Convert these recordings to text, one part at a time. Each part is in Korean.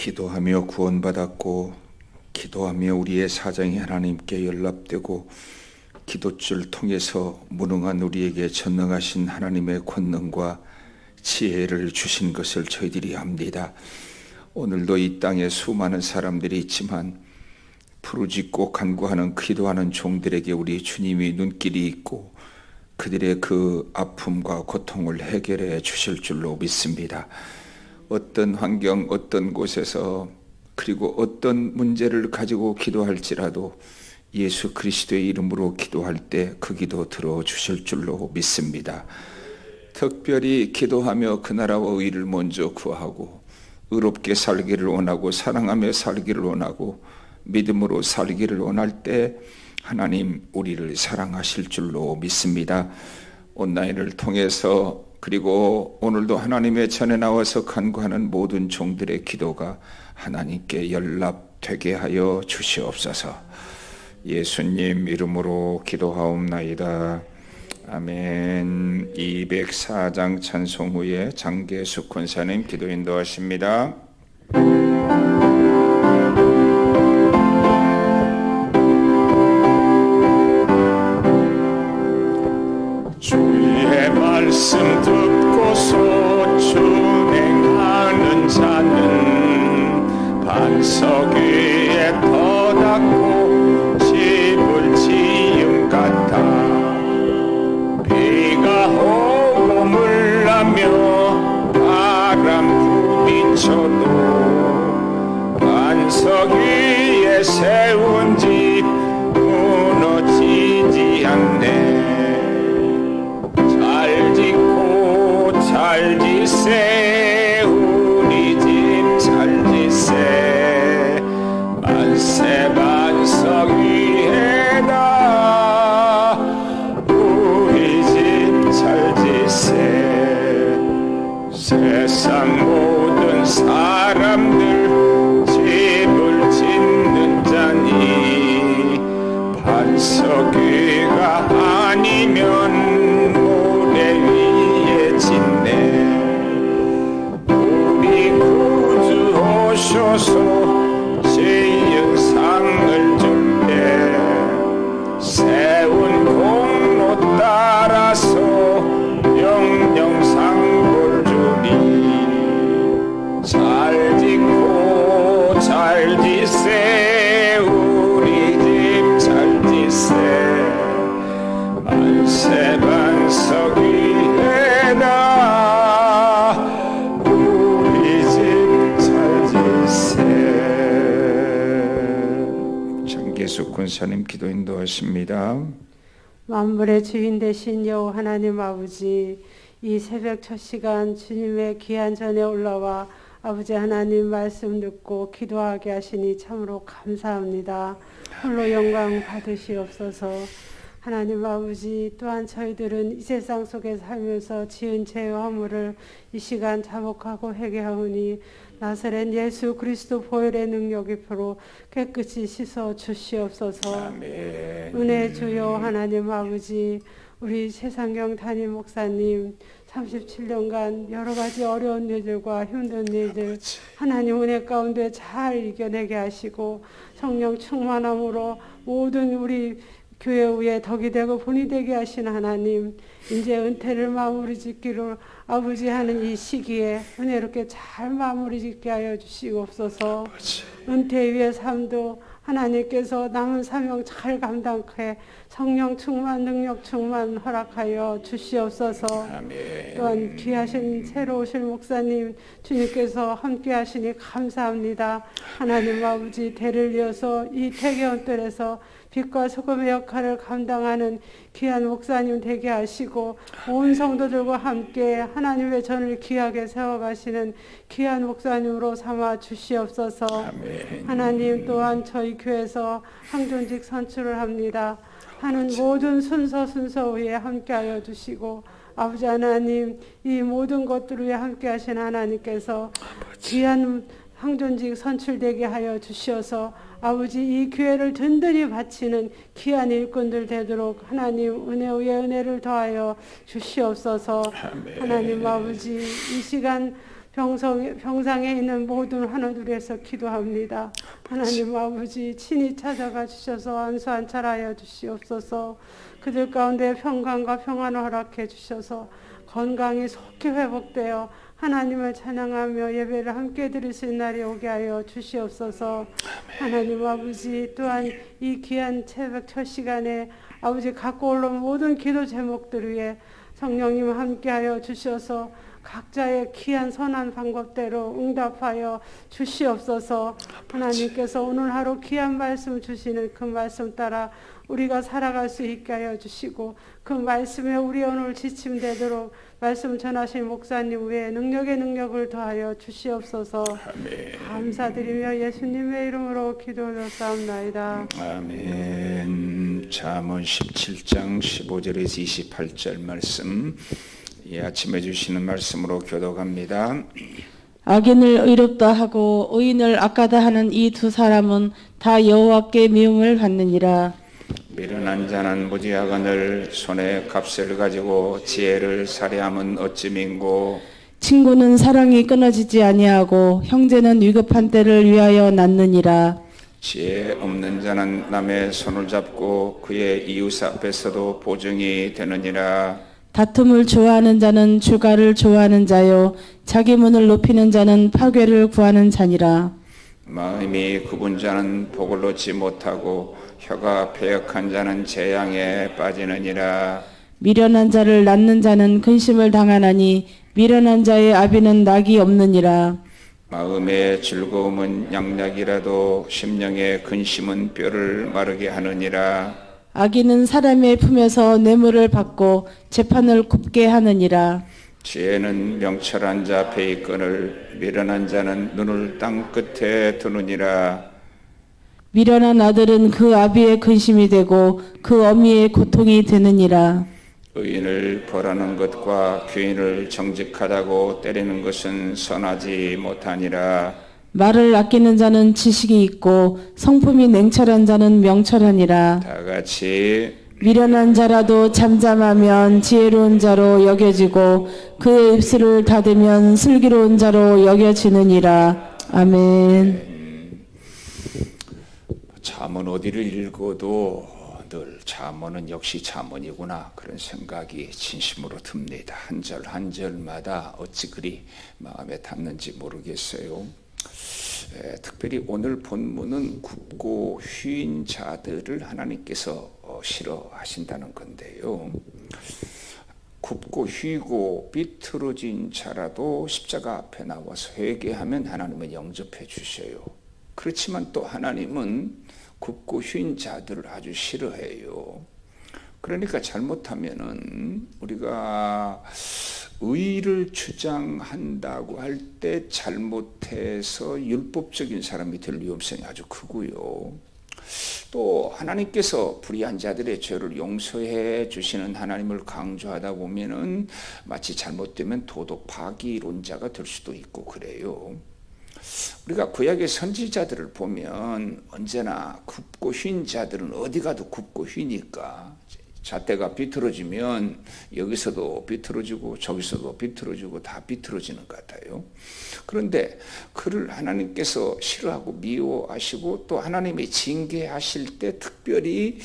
기도하며 구원받았고, 기도하며 우리의 사정이 하나님께 연락되고, 기도줄 통해서 무능한 우리에게 전능하신 하나님의 권능과 지혜를 주신 것을 저희들이 압니다. 오늘도 이 땅에 수많은 사람들이 있지만 부르짖고 간구하는 기도하는 종들에게 우리 주님이 눈길이 있고 그들의 그 아픔과 고통을 해결해 주실 줄로 믿습니다. 어떤 환경, 어떤 곳에서 그리고 어떤 문제를 가지고 기도할지라도 예수 그리스도의 이름으로 기도할 때 그 기도 들어주실 줄로 믿습니다. 특별히 기도하며 그 나라와 의를 먼저 구하고 의롭게 살기를 원하고 사랑하며 살기를 원하고 믿음으로 살기를 원할 때 하나님 우리를 사랑하실 줄로 믿습니다. 온라인을 통해서 그리고 오늘도 하나님의 전에 나와서 간구하는 모든 종들의 기도가 하나님께 연락되게 하여 주시옵소서. 예수님 이름으로 기도하옵나이다. 아멘. 204장 찬송 후에 장계숙 권사님 기도 인도하십니다. 주의 말씀 듣고서 준행하는 자는 반석 위에 터닫고 집을 지음 같아. 비가 오고 물나며 바람 부딪혀도 반석 위에 세운 집 무너지지 않네. 잘 지세 우리 집 잘 지세 만세 반석 위에다 우리 집 잘 지세. 세상 모든 사람들 집을 짓는 자니 반석 위가 아니면 모래 위에 짓네. 우리 구주 오셔서 지은 상을 줄 때 세운 공로 따라서 영영상볼 주니 잘 짓고 잘 지세 우리 집 잘 지세 만세 반석 위에다 우리 집 잘 지세. 장계숙 권사님 기도 인도하십니다. 만물의 주인 되신 여호와 하나님 아버지, 이 새벽 첫 시간 주님의 귀한 전에 올라와 아버지 하나님 말씀 듣고 기도하게 하시니 참으로 감사합니다. 홀로 영광 받으시옵소서. 하나님 아버지, 또한 저희들은 이 세상 속에 살면서 지은 죄와 허물을 이 시간 자복하고 회개하오니 나사렛 예수 그리스도 보혈의 능력이 표로 깨끗이 씻어 주시옵소서. 아멘. 은혜 주여 하나님 아버지, 우리 최상경 담임 목사님 37년간 여러 가지 어려운 일들과 힘든 일들 하나님 은혜 가운데 잘 이겨내게 하시고 성령 충만함으로 모든 우리 교회 위에 덕이 되고 본이 되게 하신 하나님, 이제 은퇴를 마무리 짓기로 아버지 하는 이 시기에 은혜롭게 잘 마무리 짓게 하여 주시옵소서. 은퇴 위의 삶도 하나님께서 남은 사명 잘 감당해 성령 충만 능력 충만 허락하여 주시옵소서. 아멘. 또한 귀하신 새로 오실 목사님 주님께서 함께 하시니 감사합니다. 하나님 아버지 대를 이어서 이 태계원들에서 빛과 소금의 역할을 감당하는 귀한 목사님 되게 하시고 온 성도들과 함께 하나님의 전을 귀하게 세워가시는 귀한 목사님으로 삼아 주시옵소서. 아멘. 하나님 또한 저희 교회에서 항존직 선출을 합니다. 하는 모든 순서 위에 함께하여 주시고 아버지 하나님, 이 모든 것들 위에 함께하신 하나님께서 귀한 항존직 선출되게 하여 주시어서 아버지 이 교회를 든든히 바치는 귀한 일꾼들 되도록 하나님 은혜 위에 은혜를 더하여 주시옵소서. 아멘. 하나님 아버지 이 시간 병상에 있는 모든 하나들에서 기도합니다. 하나님 아버지 친히 찾아가 주셔서 안수안찰하여 주시옵소서. 그들 가운데 평강과 평안을 허락해 주셔서 건강이 속히 회복되어 하나님을 찬양하며 예배를 함께 드릴 수 있는 날이 오게 하여 주시옵소서. 하나님 아버지 또한 이 귀한 새벽 첫 시간에 아버지 갖고 올라온 모든 기도 제목들 위해 성령님 함께 하여 주셔서 각자의 귀한 선한 방법대로 응답하여 주시옵소서. 하나님께서 오늘 하루 귀한 말씀 주시는 그 말씀 따라 우리가 살아갈 수 있게 하여 주시고 그 말씀에 우리 오늘 지침되도록 말씀 전하신 목사님 외에 능력의 능력을 더하여 주시옵소서. 아멘. 감사드리며 예수님의 이름으로 기도드렸사옵나이다. 아멘. 잠언 17장 15절에서 28절 말씀, 이 아침에 주시는 말씀으로 교독합니다. 악인을 의롭다 하고 의인을 악하다 하는 이 두 사람은 다 여호와께 미움을 받느니라. 미련한 자는 무지하거늘 손에 값을 가지고 지혜를 살해함은 어찌 민고. 친구는 사랑이 끊어지지 아니하고 형제는 위급한 때를 위하여 낳느니라. 지혜 없는 자는 남의 손을 잡고 그의 이웃 앞에서도 보증이 되느니라. 다툼을 좋아하는 자는 주가를 좋아하는 자요 자기 문을 높이는 자는 파괴를 구하는 자니라. 마음이 굽은 자는 복을 얻지 못하고 혀가 패역한 자는 재앙에 빠지느니라. 미련한 자를 낳는 자는 근심을 당하나니 미련한 자의 아비는 낙이 없느니라. 마음의 즐거움은 양약이라도 심령의 근심은 뼈를 마르게 하느니라. 악인은 사람의 품에서 뇌물을 받고 재판을 굽게 하느니라. 지혜는 명철한 자 앞에 있거늘 미련한 자는 눈을 땅 끝에 두느니라. 미련한 아들은 그 아비의 근심이 되고 그 어미의 고통이 되느니라. 의인을 벌하는 것과 귀인을 정직하다고 때리는 것은 선하지 못하니라. 말을 아끼는 자는 지식이 있고 성품이 냉철한 자는 명철하니라. 다 같이 미련한 자라도 잠잠하면 지혜로운 자로 여겨지고 그의 입술을 닫으면 슬기로운 자로 여겨지느니라. 아멘. 잠언 어디를 읽어도 늘 잠언은 역시 잠언이구나 그런 생각이 진심으로 듭니다. 한 절 한 절마다 어찌 그리 마음에 닿는지 모르겠어요. 특별히 오늘 본문은 굽고 휘인 자들을 하나님께서 싫어하신다는 건데요. 굽고 휘고 비틀어진 자라도 십자가 앞에 나와서 회개하면 하나님은 영접해 주셔요. 그렇지만 또 하나님은 굽고 휘인 자들을 아주 싫어해요. 그러니까 잘못하면은 우리가 의를 주장한다고 할 때 잘못해서 율법적인 사람이 될 위험성이 아주 크고요. 또 하나님께서 불의한 자들의 죄를 용서해 주시는 하나님을 강조하다 보면은 마치 잘못되면 도덕 파기론자가 될 수도 있고 그래요. 우리가 구약의 선지자들을 보면 언제나 굽고 휜 자들은 어디 가도 굽고 휘니까 잣대가 비틀어지면 여기서도 비틀어지고 저기서도 비틀어지고 다 비틀어지는 것 같아요. 그런데 그를 하나님께서 싫어하고 미워하시고 또 하나님이 징계하실 때 특별히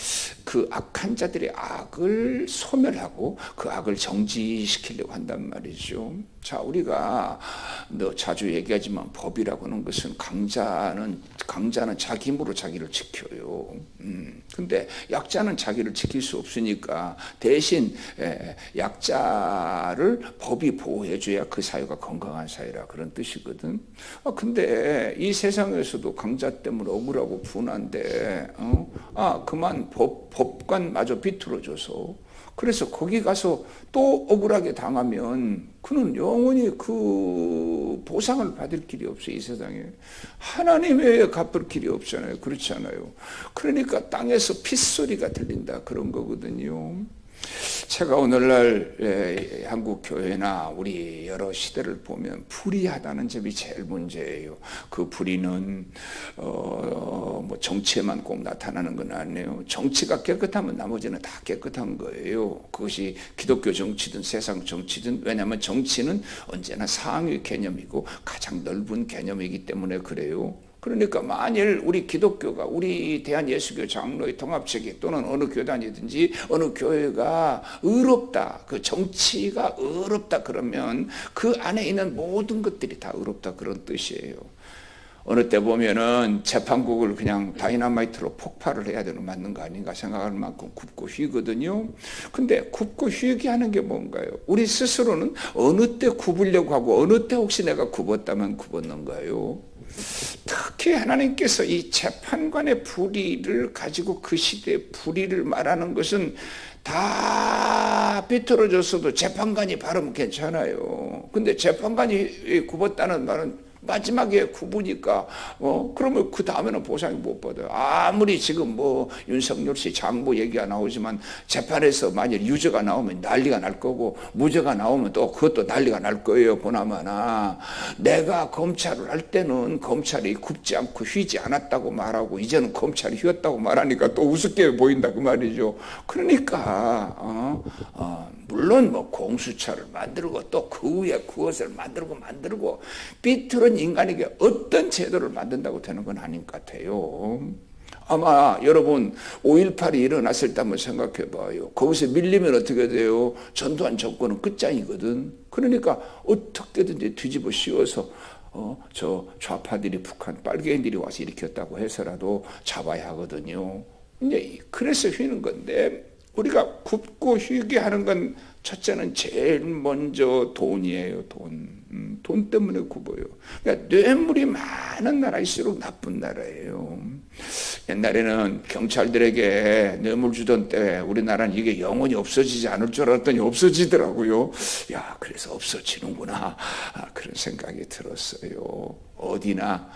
그 악한 자들의 악을 소멸하고 그 악을 정지시키려고 한단 말이죠. 자, 우리가 자주 얘기하지만 법이라고 하는 것은 강자는 자기 힘으로 자기를 지켜요. 근데 약자는 자기를 지킬 수 없으니까 대신 약자를 법이 보호해줘야 그 사회가 건강한 사회라 그런 뜻이거든. 근데 이 세상에서도 강자 때문에 억울하고 분한데 그만 법관마저 비틀어줘서 그래서 거기 가서 또 억울하게 당하면 그는 영원히 그 보상을 받을 길이 없어요. 이 세상에 하나님의 갚을 길이 없잖아요. 그렇지 않아요. 그러니까 땅에서 핏소리가 들린다 그런 거거든요. 제가 오늘날 한국 교회나 우리 여러 시대를 보면 불의하다는 점이 제일 문제예요. 그 불의는 뭐 정치에만 꼭 나타나는 건 아니에요. 정치가 깨끗하면 나머지는 다 깨끗한 거예요. 그것이 기독교 정치든 세상 정치든, 왜냐하면 정치는 언제나 상위 개념이고 가장 넓은 개념이기 때문에 그래요. 그러니까 만일 우리 기독교가, 우리 대한예수교 장로의 통합체계 또는 어느 교단이든지 어느 교회가 의롭다, 그 정치가 의롭다 그러면 그 안에 있는 모든 것들이 다 의롭다, 그런 뜻이에요. 어느 때 보면은 재판국을 그냥 다이너마이트로 폭발을 해야 되는 맞는 거 아닌가 생각할 만큼 굽고 휘거든요. 근데 굽고 휘게 하는 게 뭔가요? 우리 스스로는 어느 때 굽으려고 하고 어느 때 혹시 내가 굽었다면 굽었는가요? 특히 하나님께서 이 재판관의 불의를 가지고 그 시대의 불의를 말하는 것은 다 비틀어졌어도 재판관이 바르면 괜찮아요. 근데 재판관이 굽었다는 말은 마지막에 굽으니까 그러면 그 다음에는 보상이 못 받아요. 아무리 지금 뭐 윤석열 씨 장모 얘기가 나오지만 재판에서 만일 유죄가 나오면 난리가 날 거고 무죄가 나오면 또 그것도 난리가 날 거예요. 보나마나 내가 검찰을 할 때는 검찰이 굽지 않고 휘지 않았다고 말하고 이제는 검찰이 휘었다고 말하니까 또 우습게 보인다 그 말이죠. 그러니까 물론 뭐 공수처를 만들고 또 그 위에 그것을 만들고 삐뚤은 인간에게 어떤 제도를 만든다고 되는 건 아닌 것 같아요. 아마 여러분 5.18이 일어났을 때 한번 생각해 봐요. 거기서 밀리면 어떻게 돼요? 전두환 정권은 끝장이거든. 그러니까 어떻게든지 뒤집어 씌워서 저 좌파들이 북한 빨갱이들이 와서 일으켰다고 해서라도 잡아야 하거든요. 이제 그래서 휘는 건데, 우리가 굽고 휘게 하는 건 첫째는 제일 먼저 돈이에요. 돈 때문에 굽어요. 그러니까 뇌물이 많은 나라일수록 나쁜 나라예요. 옛날에는 경찰들에게 뇌물 주던 때 우리나라는 이게 영원히 없어지지 않을 줄 알았더니 없어지더라고요. 야, 그래서 없어지는구나, 그런 생각이 들었어요. 어디나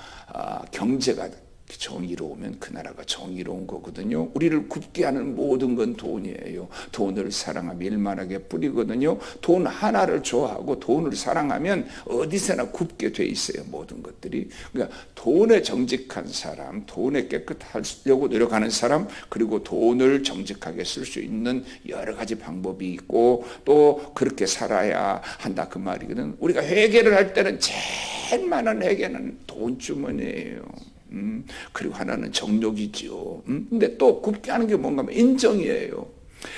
경제가 정의로우면 그 나라가 정의로운 거거든요. 우리를 굽게 하는 모든 건 돈이에요. 돈을 사랑하면 일만하게 뿌리거든요. 돈 하나를 좋아하고 돈을 사랑하면 어디서나 굽게 돼 있어요. 모든 것들이. 그러니까 돈에 정직한 사람, 돈에 깨끗하려고 노력하는 사람, 그리고 돈을 정직하게 쓸 수 있는 여러 가지 방법이 있고 또 그렇게 살아야 한다 그 말이거든. 우리가 회개를 할 때는 제일 많은 회개는 돈 주머니예요. 그리고 하나는 정욕이지요. 근데 또 굽게 하는 게 뭔가 하면 인정이에요.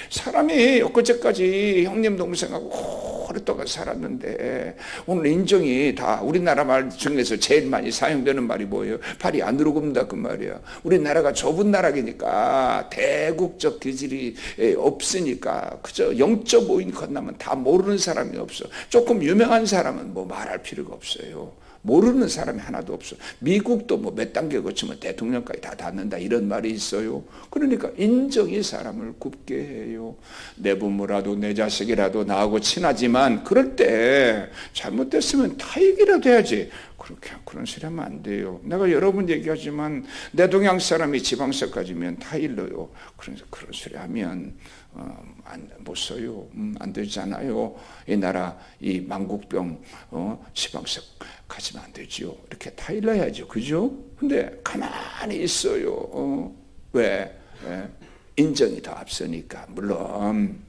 사람이 엊그제까지 형님 동생하고 오랫동안 살았는데 오늘 인정이 다, 우리나라 말 중에서 제일 많이 사용되는 말이 뭐예요? 발이 안으로 굽는다 그 말이야. 우리나라가 좁은 나라이니까 대국적 기질이 없으니까 그저 0.5인 건너면 다 모르는 사람이 없어. 조금 유명한 사람은 뭐 말할 필요가 없어요. 모르는 사람이 하나도 없어. 미국도 뭐 몇 단계 거치면 대통령까지 다 닿는다 이런 말이 있어요. 그러니까 인정이 사람을 굽게 해요. 내 부모라도 내 자식이라도 나하고 친하지만 그럴 때 잘못됐으면 타익이라도 해야지. 그런 소리 하면 안 돼요. 내가 여러 번 얘기하지만 내 동양 사람이 지방세까지면 타일러요. 그래서 그런 소리 하면 못 써요. 안 되잖아요. 이 나라 이 망국병 지방세 가지면 안 되지요. 이렇게 타일러야죠. 그죠? 근데 가만히 있어요. 왜? 인정이 더 앞서니까. 물론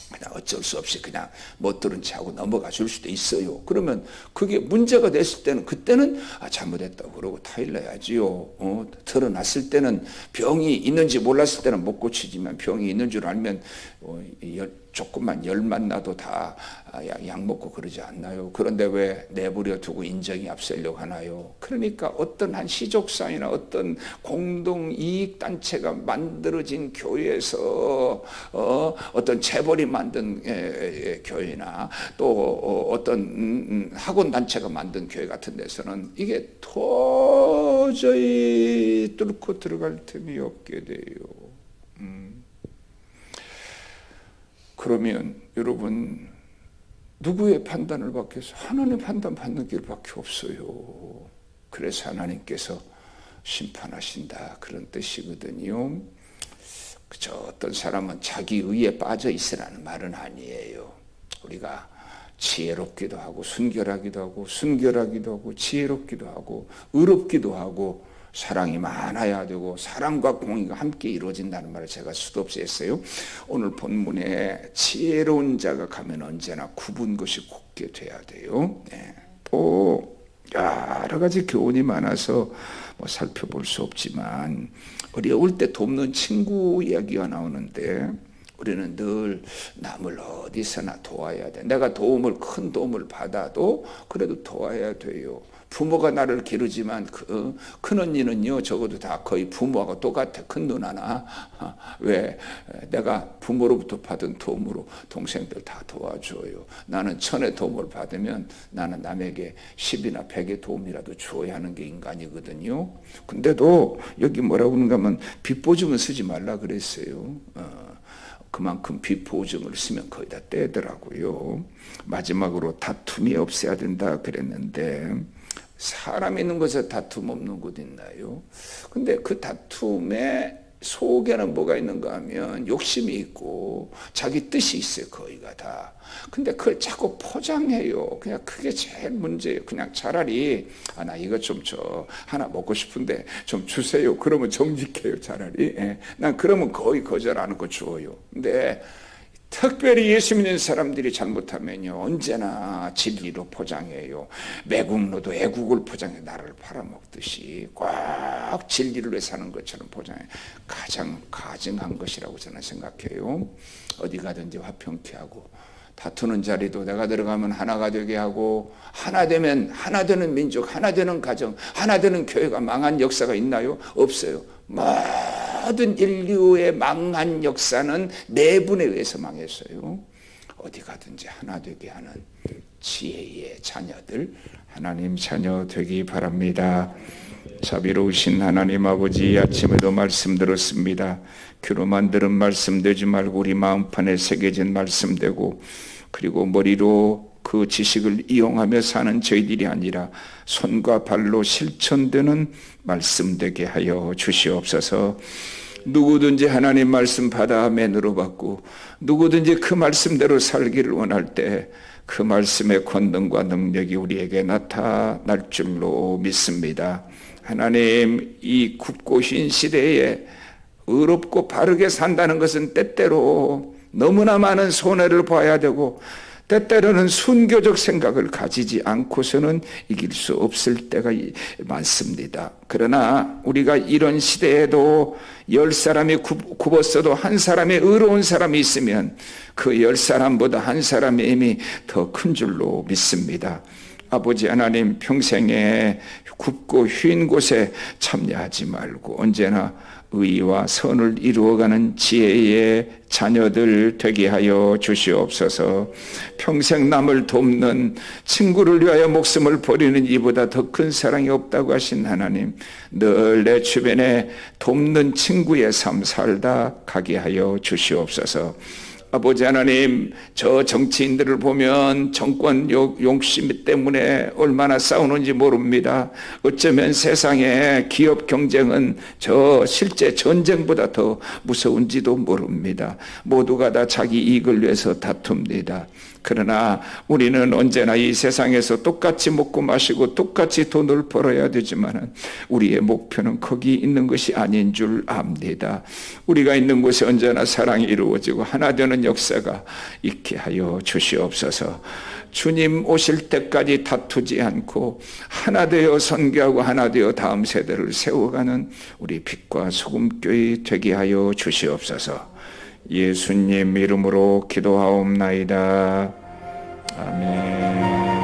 그냥 어쩔 수 없이 그냥 못 들은 체 하고 넘어가 줄 수도 있어요. 그러면 그게 문제가 됐을 때는 그때는 잘못했다고 그러고 타일러야지요. 드러났을 때는 병이 있는지 몰랐을 때는 못 고치지만 병이 있는 줄 알면 조금만 열만 나도 다 약 먹고 그러지 않나요? 그런데 왜 내버려 두고 인정이 앞서려고 하나요? 그러니까 어떤 한 시족상이나 어떤 공동이익단체가 만들어진 교회에서 어떤 재벌이 만든 교회나 또 어떤 학원단체가 만든 교회 같은 데서는 이게 도저히 뚫고 들어갈 틈이 없게 돼요. 그러면 여러분 누구의 판단을 받겠어요? 하나님의 판단 받는 길밖에 없어요. 그래서 하나님께서 심판하신다 그런 뜻이거든요. 그저 어떤 사람은 자기 의에 빠져 있으라는 말은 아니에요. 우리가 지혜롭기도 하고 순결하기도 하고 지혜롭기도 하고 의롭기도 하고 사랑이 많아야 되고 사랑과 공의가 함께 이루어진다는 말을 제가 수도 없이 했어요. 오늘 본문에 지혜로운 자가 가면 언제나 굽은 것이 곱게 돼야 돼요. 네. 또 여러 가지 교훈이 많아서 뭐 살펴볼 수 없지만 어려울 때 돕는 친구 이야기가 나오는데 우리는 늘 남을 어디서나 도와야 돼. 내가 큰 도움을 받아도 그래도 도와야 돼요. 부모가 나를 기르지만 큰 언니는요 적어도 다 거의 부모하고 똑같아. 큰 누나나 왜 내가 부모로부터 받은 도움으로 동생들 다 도와줘요. 나는 1000의 도움을 받으면 나는 남에게 10이나 100의 도움이라도 주어야 하는 게 인간이거든요. 근데도 여기 뭐라고 그러는가 하면 빚보증은 쓰지 말라 그랬어요. 그만큼 빚보증을 쓰면 거의 다 떼더라고요. 마지막으로 다툼이 없어야 된다 그랬는데 사람 있는 곳에 다툼 없는 곳 있나요? 근데 그 다툼의 속에는 뭐가 있는가 하면 욕심이 있고 자기 뜻이 있어요. 거의가 다. 근데 그걸 자꾸 포장해요. 그냥 그게 제일 문제예요. 그냥 차라리 나 이거 좀 하나 먹고 싶은데 좀 주세요. 그러면 정직해요. 차라리. 난 그러면 거의 거절 안 하고 주어요. 근데 특별히 예수 믿는 사람들이 잘못하면요 언제나 진리로 포장해요. 매국노도 애국을 포장해 나를 팔아먹듯이 꽉 진리를 위해 사는 것처럼 포장해. 가장 가증한 것이라고 저는 생각해요. 어디 가든지 화평케 하고 다투는 자리도 내가 들어가면 하나가 되게 하고 하나 되면 하나 되는 민족, 하나 되는 가정, 하나 되는 교회가 망한 역사가 있나요? 없어요. 모든 인류의 망한 역사는 내분에 의해서 망했어요. 어디 가든지 하나 되게 하는 지혜의 자녀들, 하나님 자녀 되기 바랍니다. 자비로우신 하나님 아버지, 아침에도 말씀 들었습니다. 귀로만 들은 말씀 되지 말고 우리 마음판에 새겨진 말씀 되고, 그리고 머리로 그 지식을 이용하며 사는 저희들이 아니라 손과 발로 실천되는 말씀 되게 하여 주시옵소서. 누구든지 하나님 말씀 받아 맨으로 받고 누구든지 그 말씀대로 살기를 원할 때 그 말씀의 권능과 능력이 우리에게 나타날 줄로 믿습니다. 하나님, 이 굽고 흰 시대에 의롭고 바르게 산다는 것은 때때로 너무나 많은 손해를 봐야 되고 때때로는 순교적 생각을 가지지 않고서는 이길 수 없을 때가 많습니다. 그러나 우리가 이런 시대에도 10사람이 굽었어도 한 사람의 의로운 사람이 있으면 그 10사람보다 한 사람의 힘이 더 큰 줄로 믿습니다. 아버지 하나님, 평생에 굽고 휜 곳에 참여하지 말고 언제나 의와 선을 이루어가는 지혜의 자녀들 되게 하여 주시옵소서. 평생 남을 돕는, 친구를 위하여 목숨을 버리는 이보다 더 큰 사랑이 없다고 하신 하나님, 늘 내 주변에 돕는 친구의 삶 살다 가게 하여 주시옵소서. 아버지 하나님, 저 정치인들을 보면 정권 욕심 때문에 얼마나 싸우는지 모릅니다. 어쩌면 세상의 기업 경쟁은 저 실제 전쟁보다 더 무서운지도 모릅니다. 모두가 다 자기 이익을 위해서 다툽니다. 그러나 우리는 언제나 이 세상에서 똑같이 먹고 마시고 똑같이 돈을 벌어야 되지만 우리의 목표는 거기 있는 것이 아닌 줄 압니다. 우리가 있는 곳에 언제나 사랑이 이루어지고 하나 되는 역사가 있게 하여 주시옵소서. 주님 오실 때까지 다투지 않고 하나 되어 선교하고 하나 되어 다음 세대를 세워가는 우리 빛과 소금교회 되게 하여 주시옵소서. 예수님 이름으로 기도하옵나이다. 아멘.